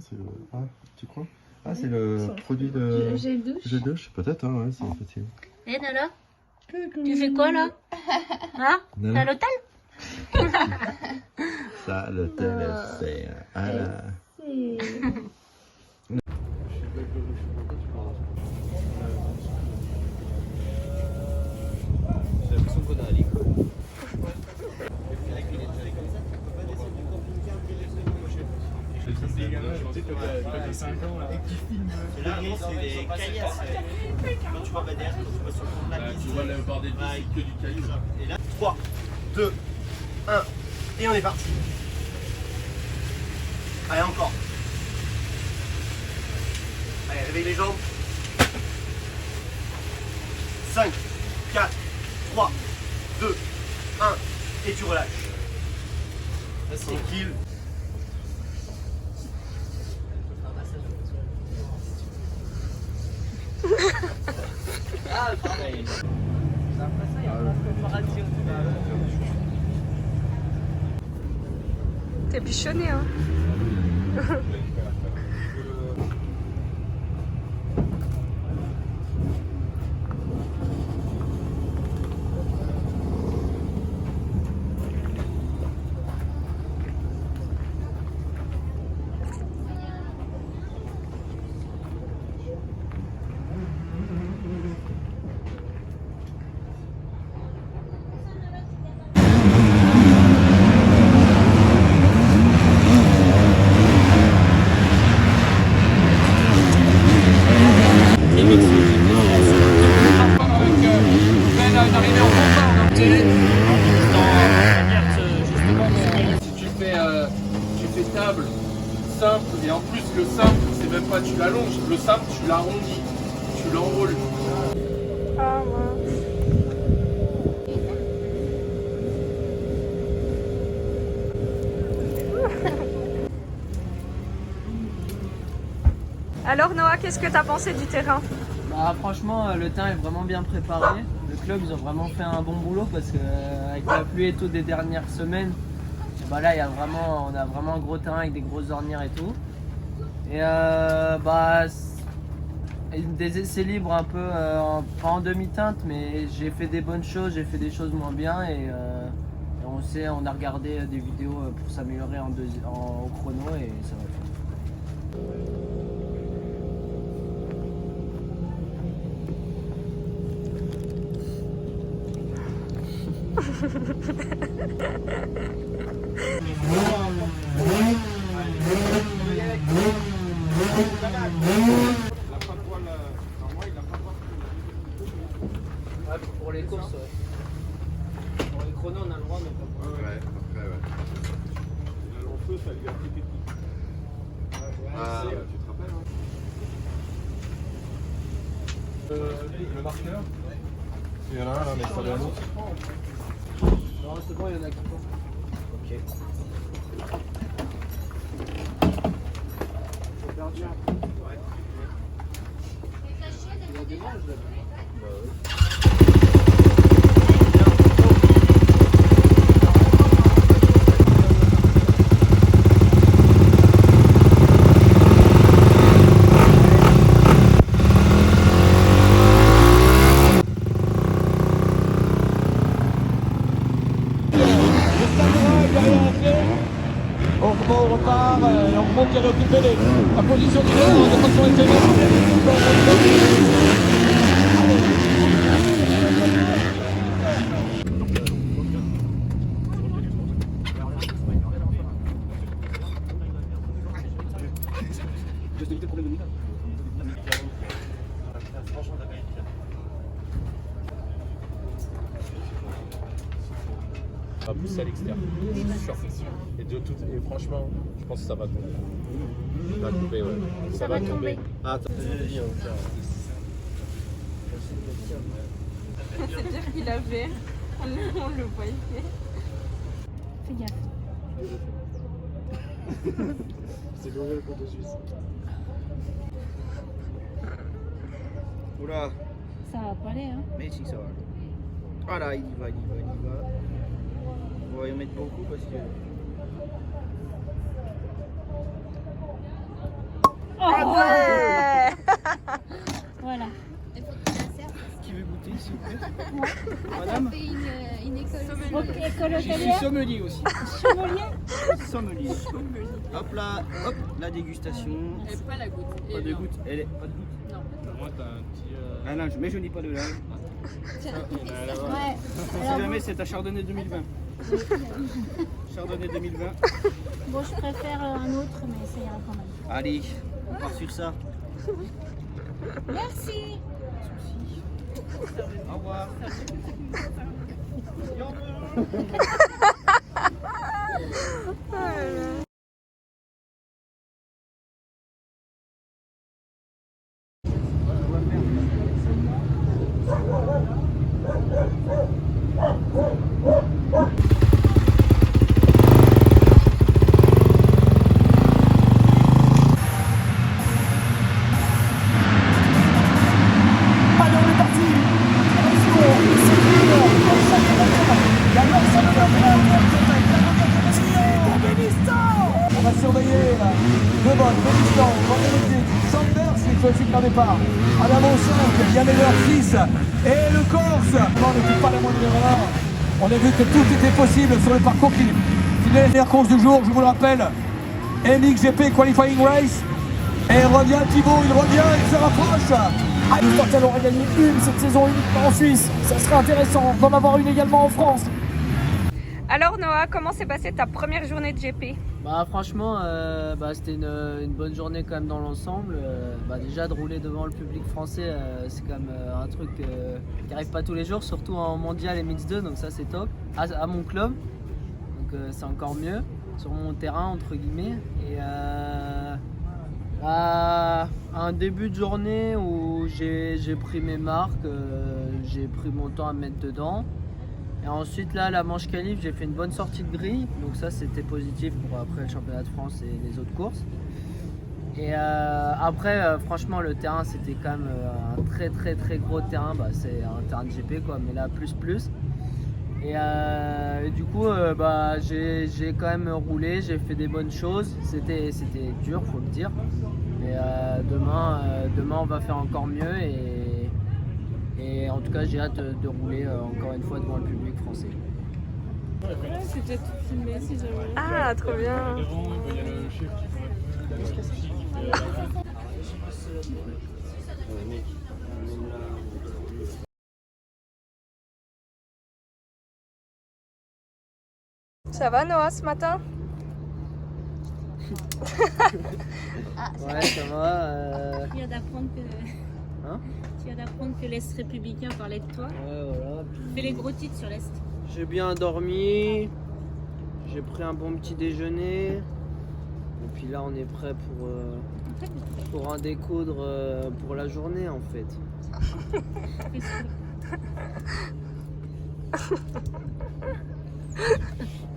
c'est le... Ah, tu crois? Ah, c'est le produit de... Gel douche. Gel douche, peut-être, hein, ouais, c'est possible. Eh Nala, tu fais quoi là? Hein? T'es à l'hôtel? Ça, l'hôtel, c'est... Ah là... J'ai l'impression qu'on est à l'école. Et là, c'est les caillasses. Quand tu vois derrière, quand tu vois sur le fond de la piste, tu vois le bord des pistes, que du caillou. Et là, 3, 2, 1, et on est parti. Allez, encore. Allez, réveille les jambes. 5, 4, 3, 2, 1, et tu relâches. Tranquille. Ah, pareil. Après ça, il y a plein de préparation. T'es bichonné, hein. Tu fais table simple et en plus le simple c'est même pas tu l'allonges, le simple tu l'arrondis, tu l'enroules. Ah mince. Alors Noah, qu'est-ce que t'as pensé du terrain? Bah, franchement, le terrain est vraiment bien préparé. Le club, ils ont vraiment fait un bon boulot parce que avec la pluie et tout des dernières semaines, bah là, on a vraiment un gros terrain avec des grosses ornières et tout. Et bah, des essais libres un peu, pas en demi-teinte, mais j'ai fait des bonnes choses, j'ai fait des choses moins bien et on a regardé des vidéos pour s'améliorer au chrono et ça va faire. Pour les courses, ouais. Pour les chronos, on a le droit, mais pas pour Ouais, après, ouais. En feu, ça lui a pris Ah, tu te rappelles, hein? le marqueur. Il y en a un là, mais ça doit aller. Non, c'est bon, il y en a qui font. Ok. C'est perdu. Ouais. Il y a des manches là. Bah oui. On repart, on monte et récupérer la position du leader de façon intelligente. On va pousser à l'extérieur, c'est sûr. Et franchement, je pense que ça va tomber. Ça va tomber, ouais. Ça va tomber. Ah, attends, C'est dire qu'il avait. On le voyait. Fais gaffe. c'est le le contre Suisse. Oula, Ça va pas aller, hein. mais si ça va. Ah là, il y va. On va y en mettre beaucoup parce que... Ouais. Voilà. Il faut que tu la serves. Qui veut goûter, s'il vous plaît? Ah, Madame? t'as fait une école. Ok, école Je suis hôtelière. sommelier aussi. Sommelier. Sommelier. Hop là, hop, la dégustation. Elle pas la goutte. Pas de goutte, elle est pas de goutte. Non. Moi, t'as un petit. Un linge, mais je n'ai pas de linge. Ouais. Si jamais c'est ta Chardonnay 2020. Chardonnay 2020. Bon, je préfère un autre, mais ça ira quand même. Allez, on part sur ça. Merci. Au revoir. On va surveiller Devon, Bénistan, Benedict, Sanders qui choisit par départ. Adam 5, Yammer 6 et le Corse. On n'était pas la moindre erreur. On a vu que tout était possible sur le parcours qui est la meilleure course du jour, je vous le rappelle. MXGP Qualifying Race. Et revient Thibaut, il revient, il se rapproche. Ah, j'espère qu'elle aura gagné une cette saison uniquement en Suisse. Ça serait intéressant d'en avoir une également en France. Alors Noah, comment s'est passée ta première journée de GP? Bah franchement, c'était une bonne journée quand même dans l'ensemble. Déjà de rouler devant le public français, c'est quand même un truc qui arrive pas tous les jours, surtout en mondial et mix 2, donc ça c'est top. À mon club, donc c'est encore mieux, sur mon terrain entre guillemets. Et un début de journée où j'ai pris mes marques, j'ai pris mon temps à me mettre dedans. Et ensuite là, la manche qualif, j'ai fait une bonne sortie de grille, donc ça c'était positif pour après le championnat de France et les autres courses. Et après, franchement, le terrain c'était quand même un très gros terrain, c'est un terrain de GP quoi, mais là plus. Et du coup, j'ai quand même roulé, j'ai fait des bonnes choses. C'était dur, faut le dire. Mais demain, on va faire encore mieux. Et en tout cas, j'ai hâte de rouler encore une fois devant le public français. C'est peut-être filmé si jamais. Ah, trop bien. Ça va Noah ce matin? Ouais, ça va. Tu viens d'apprendre que... Hein? Tu viens d'apprendre que l'Est républicain parlait de toi. Ouais, voilà. Fais les gros titres sur l'Est. J'ai bien dormi, j'ai pris un bon petit déjeuner. Et puis là, on est prêt pour en découdre pour la journée en fait.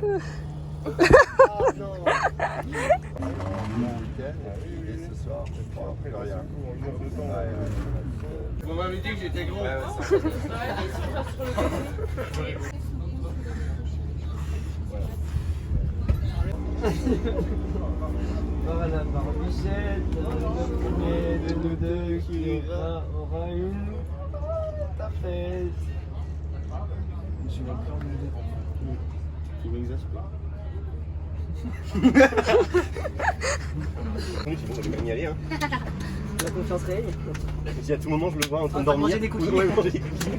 Oh non. Bon week-end et ce soir, plus rien. Vous m'avez dit que j'étais gros. Voilà, Barbichette, le premier de nous deux qui aura une tapette. Je suis là pour Tu m'exaspères. Oui, c'est bon, ça va y aller. Hein. la confiance réelle. Si à tout moment je le vois en train de En train de dormir. manger des cookies. Ouais, manger des cookies.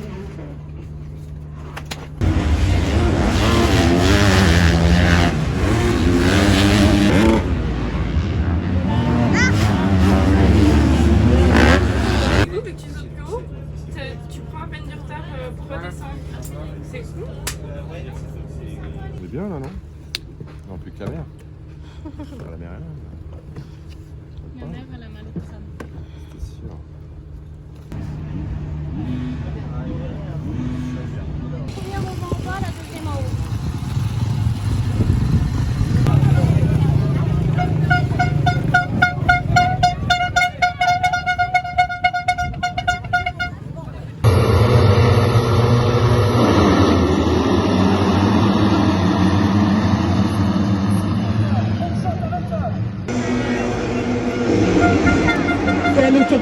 Tu prends à peine du retard pour redescendre. C'est cool. C'est bien là, non? Non, plus que la mer. La mer est là. La mère, elle a mal au crâne. C'est sûr. Premier moment en bas, la deuxième en haut.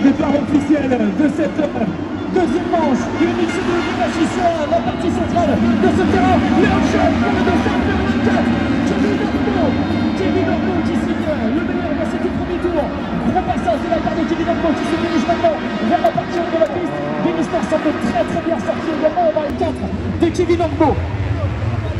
départ officiel de cette deuxième manche qui est mixée de Guimachi sur la partie centrale de ce terrain. Léon Chef pour le 224. Kevin Ormeau qui signe le meilleur dans cet premier tour. Gros passage de la part de Kevin Ormeau qui se dirige maintenant vers la partie de la piste. Denis semble très bien sorti également. On va le 4 de Kevin Ormeau.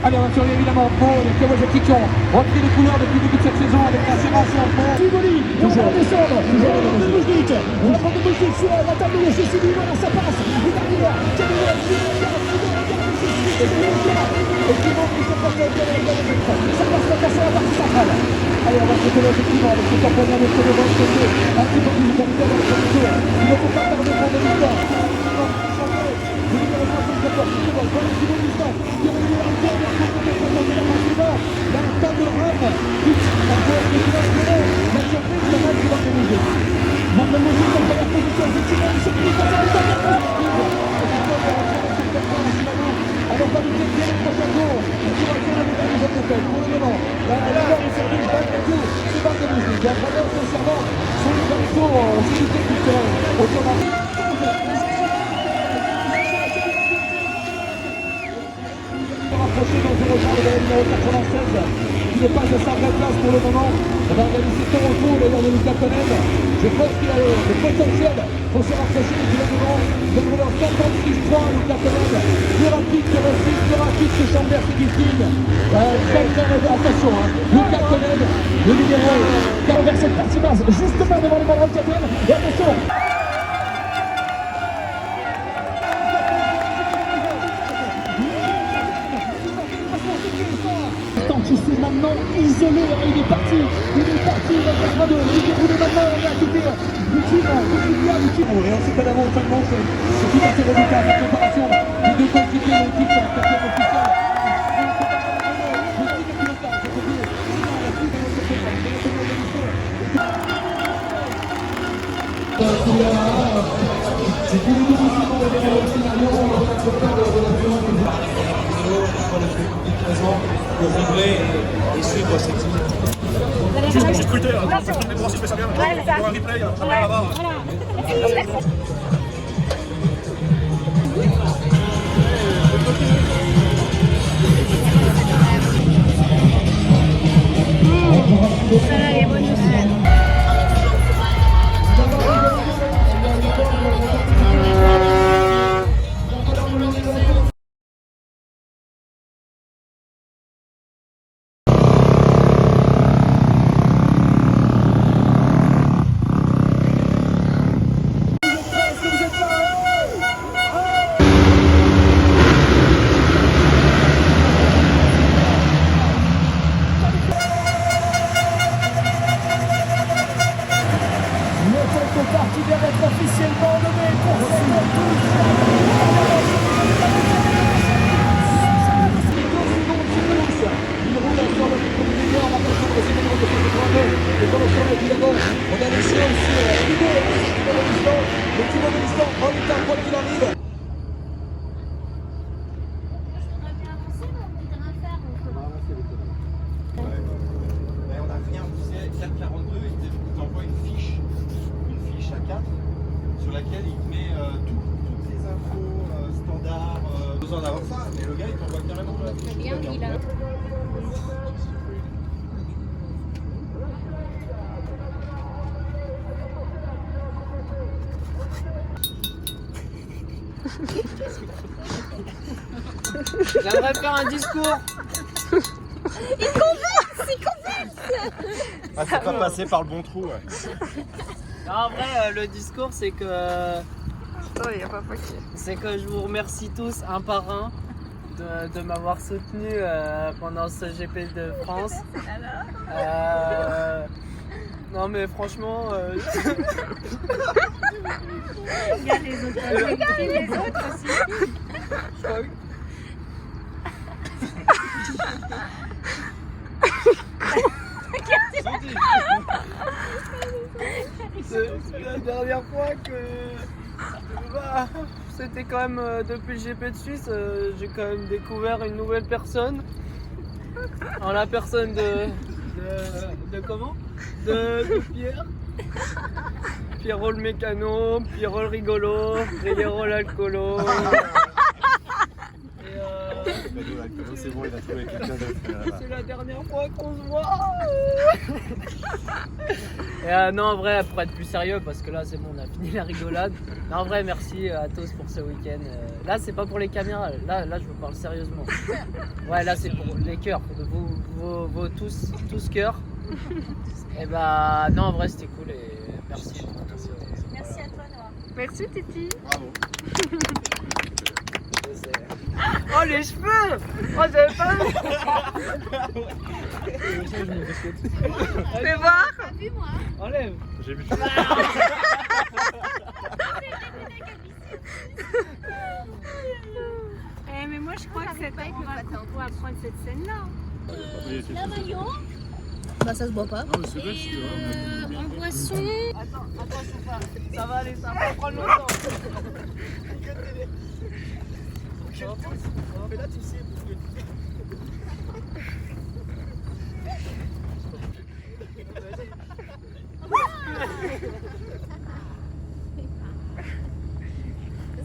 Allez, on va surveiller évidemment Beau, les Kawasaki qui ont repris les couleurs depuis le début de cette saison avec la séparation en fond. Tivoli, on va descendre, on va prendre de Boujnik, on va prendre de Boujnik sur la table de chez Sylvie, voilà, ça passe, il arrive, Kevin, et puis bon, il se passe ça passe maintenant sur la partie centrale. Allez, on va se retrouver effectivement avec ce championnat de ce devant de côté, un petit peu plus de qualité dans le premier tour. Il ne faut pas tarder pour le victoire. Rapproché dans le retour de la numéro 96 qui n'est pas à sa vraie place pour le moment. On va organiser son retour d'ailleurs de Lucas Konen. Je pense qu'il a le potentiel pour se rapprocher du devant. Donc on va 56 points Lucas Konen. Plus rapide que Rossi, plus rapide que Chambert qui filme. Attention, Lucas Konen, le numéro qui a envers cette partie basse, justement devant les banderoles KTM. Et attention. Qui s'est maintenant isolé, il est parti, il va faire de, il déroule maintenant, il a quitté l'ultime. Et ensuite à l'avant, fin de manche, c'est tout à fait redoutable, la préparation des deux coéquipiers de l'équipe, la quatrième officielle. C'est tous les deux décisions de pour relever et suivre cette équipe. Je suis scruteur, je fais des bras si je fais ça bien. On va un replay, là-bas. Voilà les bonus. qui vient d'être officiellement nommé pour cette touche. Il roule sur le milieu en attendant le numéro de 82 et dans le champ évidemment on a laissé aussi l'idée le Timo Belistan en état quoi qu'il arrive. On n'a rien, tu sais, 442, il t'envoie une fiche à 4 sur laquelle il met toutes les infos standards. Besoin d'avoir ça, mais le gars il t'envoie carrément de la fiche. Bien qu'il a. J'aimerais faire un discours. Ah, c'est pas passé par le bon trou. Ouais. Non, en vrai, le discours, c'est que je vous remercie tous un par un de m'avoir soutenu pendant ce GP de France. Non mais franchement, Il y a les autres aussi. C'est la dernière fois que c'était quand même depuis le GP de Suisse, j'ai quand même découvert une nouvelle personne en la personne de comment de Pierre. Pierrot le mécano, Pierrot le rigolo, Pierrot l'alcoolo. C'est bon, il a trouvé quelqu'un d'autre. C'est la dernière fois qu'on se voit. Et non, en vrai, pour être plus sérieux, parce que là, c'est bon, on a fini la rigolade. Non, en vrai, merci à tous pour ce week-end. Là, c'est pas pour les caméras. Là, je vous parle sérieusement. Ouais, là, c'est pour les cœurs, vos tous cœurs. Et bah, non, en vrai, c'était cool et merci. Merci à toi, Noah. Merci Titi. Bravo. Oh, les cheveux! Oh, j'avais pas vu! Fais voir. T'as vu moi? Enlève! J'ai vu. Mais moi, je crois que J'arrive pas avec le patin. on va prendre cette scène-là. La maillot. Bah ça se boit pas. En boisson. Attends, ça va aller, ça va prendre longtemps. Mais là, tu sais, parce que...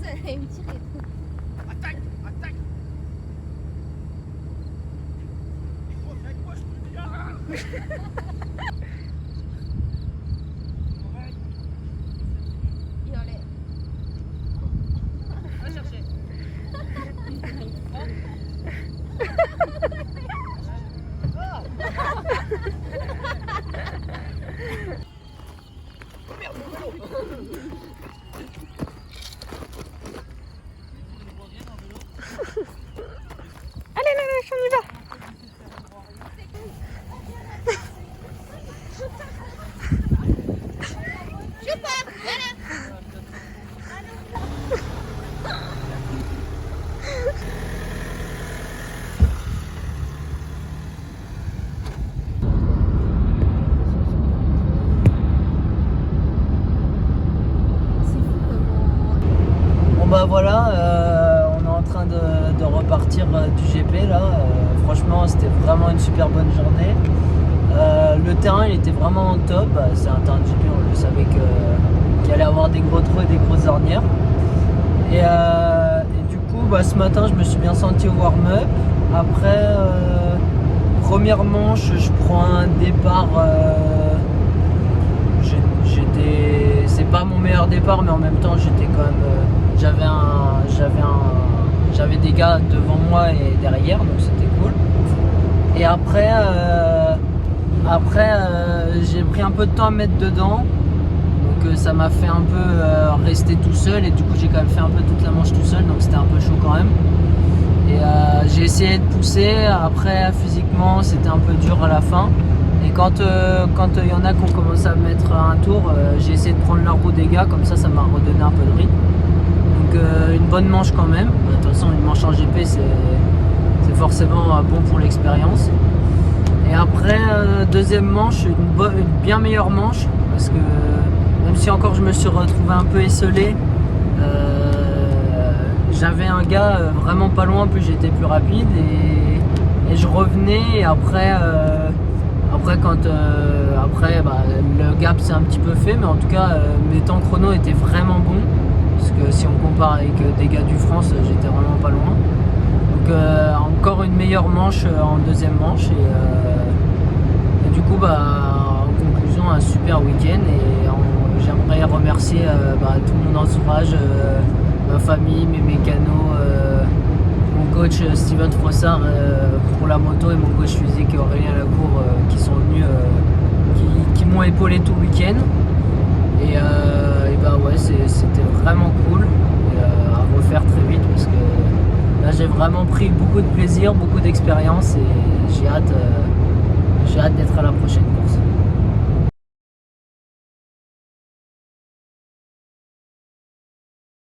Ça allait me tirer. Attaque! Attaque! Avec moi, je te dis, Il enlève. Va chercher. Allez, on y va. Bon bah voilà, on est en train de repartir du GP là. Franchement, c'était vraiment une super bonne journée. Le terrain il était vraiment top. C'est un terrain de GP, on le savait qu'il allait avoir des gros trous et des grosses ornières. Et du coup, bah, ce matin, je me suis bien senti au warm-up. Après, première manche, je prends un départ. C'est pas mon meilleur départ, mais en même temps, j'étais quand même. J'avais des gars devant moi et derrière, donc c'était cool. Et après, j'ai pris un peu de temps à mettre dedans. Donc ça m'a fait un peu rester tout seul et du coup j'ai quand même fait un peu toute la manche tout seul, donc c'était un peu chaud quand même. Et j'ai essayé de pousser, après physiquement c'était un peu dur à la fin. Et quand il y en a qui ont commencé à mettre un tour, j'ai essayé de prendre la roue des gars, comme ça m'a redonné un peu de rythme. Donc une bonne manche quand même. De toute façon une manche en GP c'est forcément bon pour l'expérience. Et après deuxième manche, une bien meilleure manche, parce que même si encore je me suis retrouvé un peu esselé, j'avais un gars vraiment pas loin, plus j'étais plus rapide et je revenais. Et après le gap s'est un petit peu fait, mais en tout cas mes temps chrono étaient vraiment bons, parce que si on compare avec des gars du France, j'étais vraiment pas loin. Donc encore une meilleure manche en deuxième manche et du coup en conclusion un super week-end. Et j'aimerais remercier tout mon entourage, ma famille, mes mécanos, mon coach Steven Frossard pour la moto et mon coach physique Aurélien Lacour qui sont venus, qui m'ont épaulé tout le week-end. Et ouais, c'était vraiment cool à refaire très vite, parce que là j'ai vraiment pris beaucoup de plaisir, beaucoup d'expérience et j'ai hâte d'être à la prochaine course.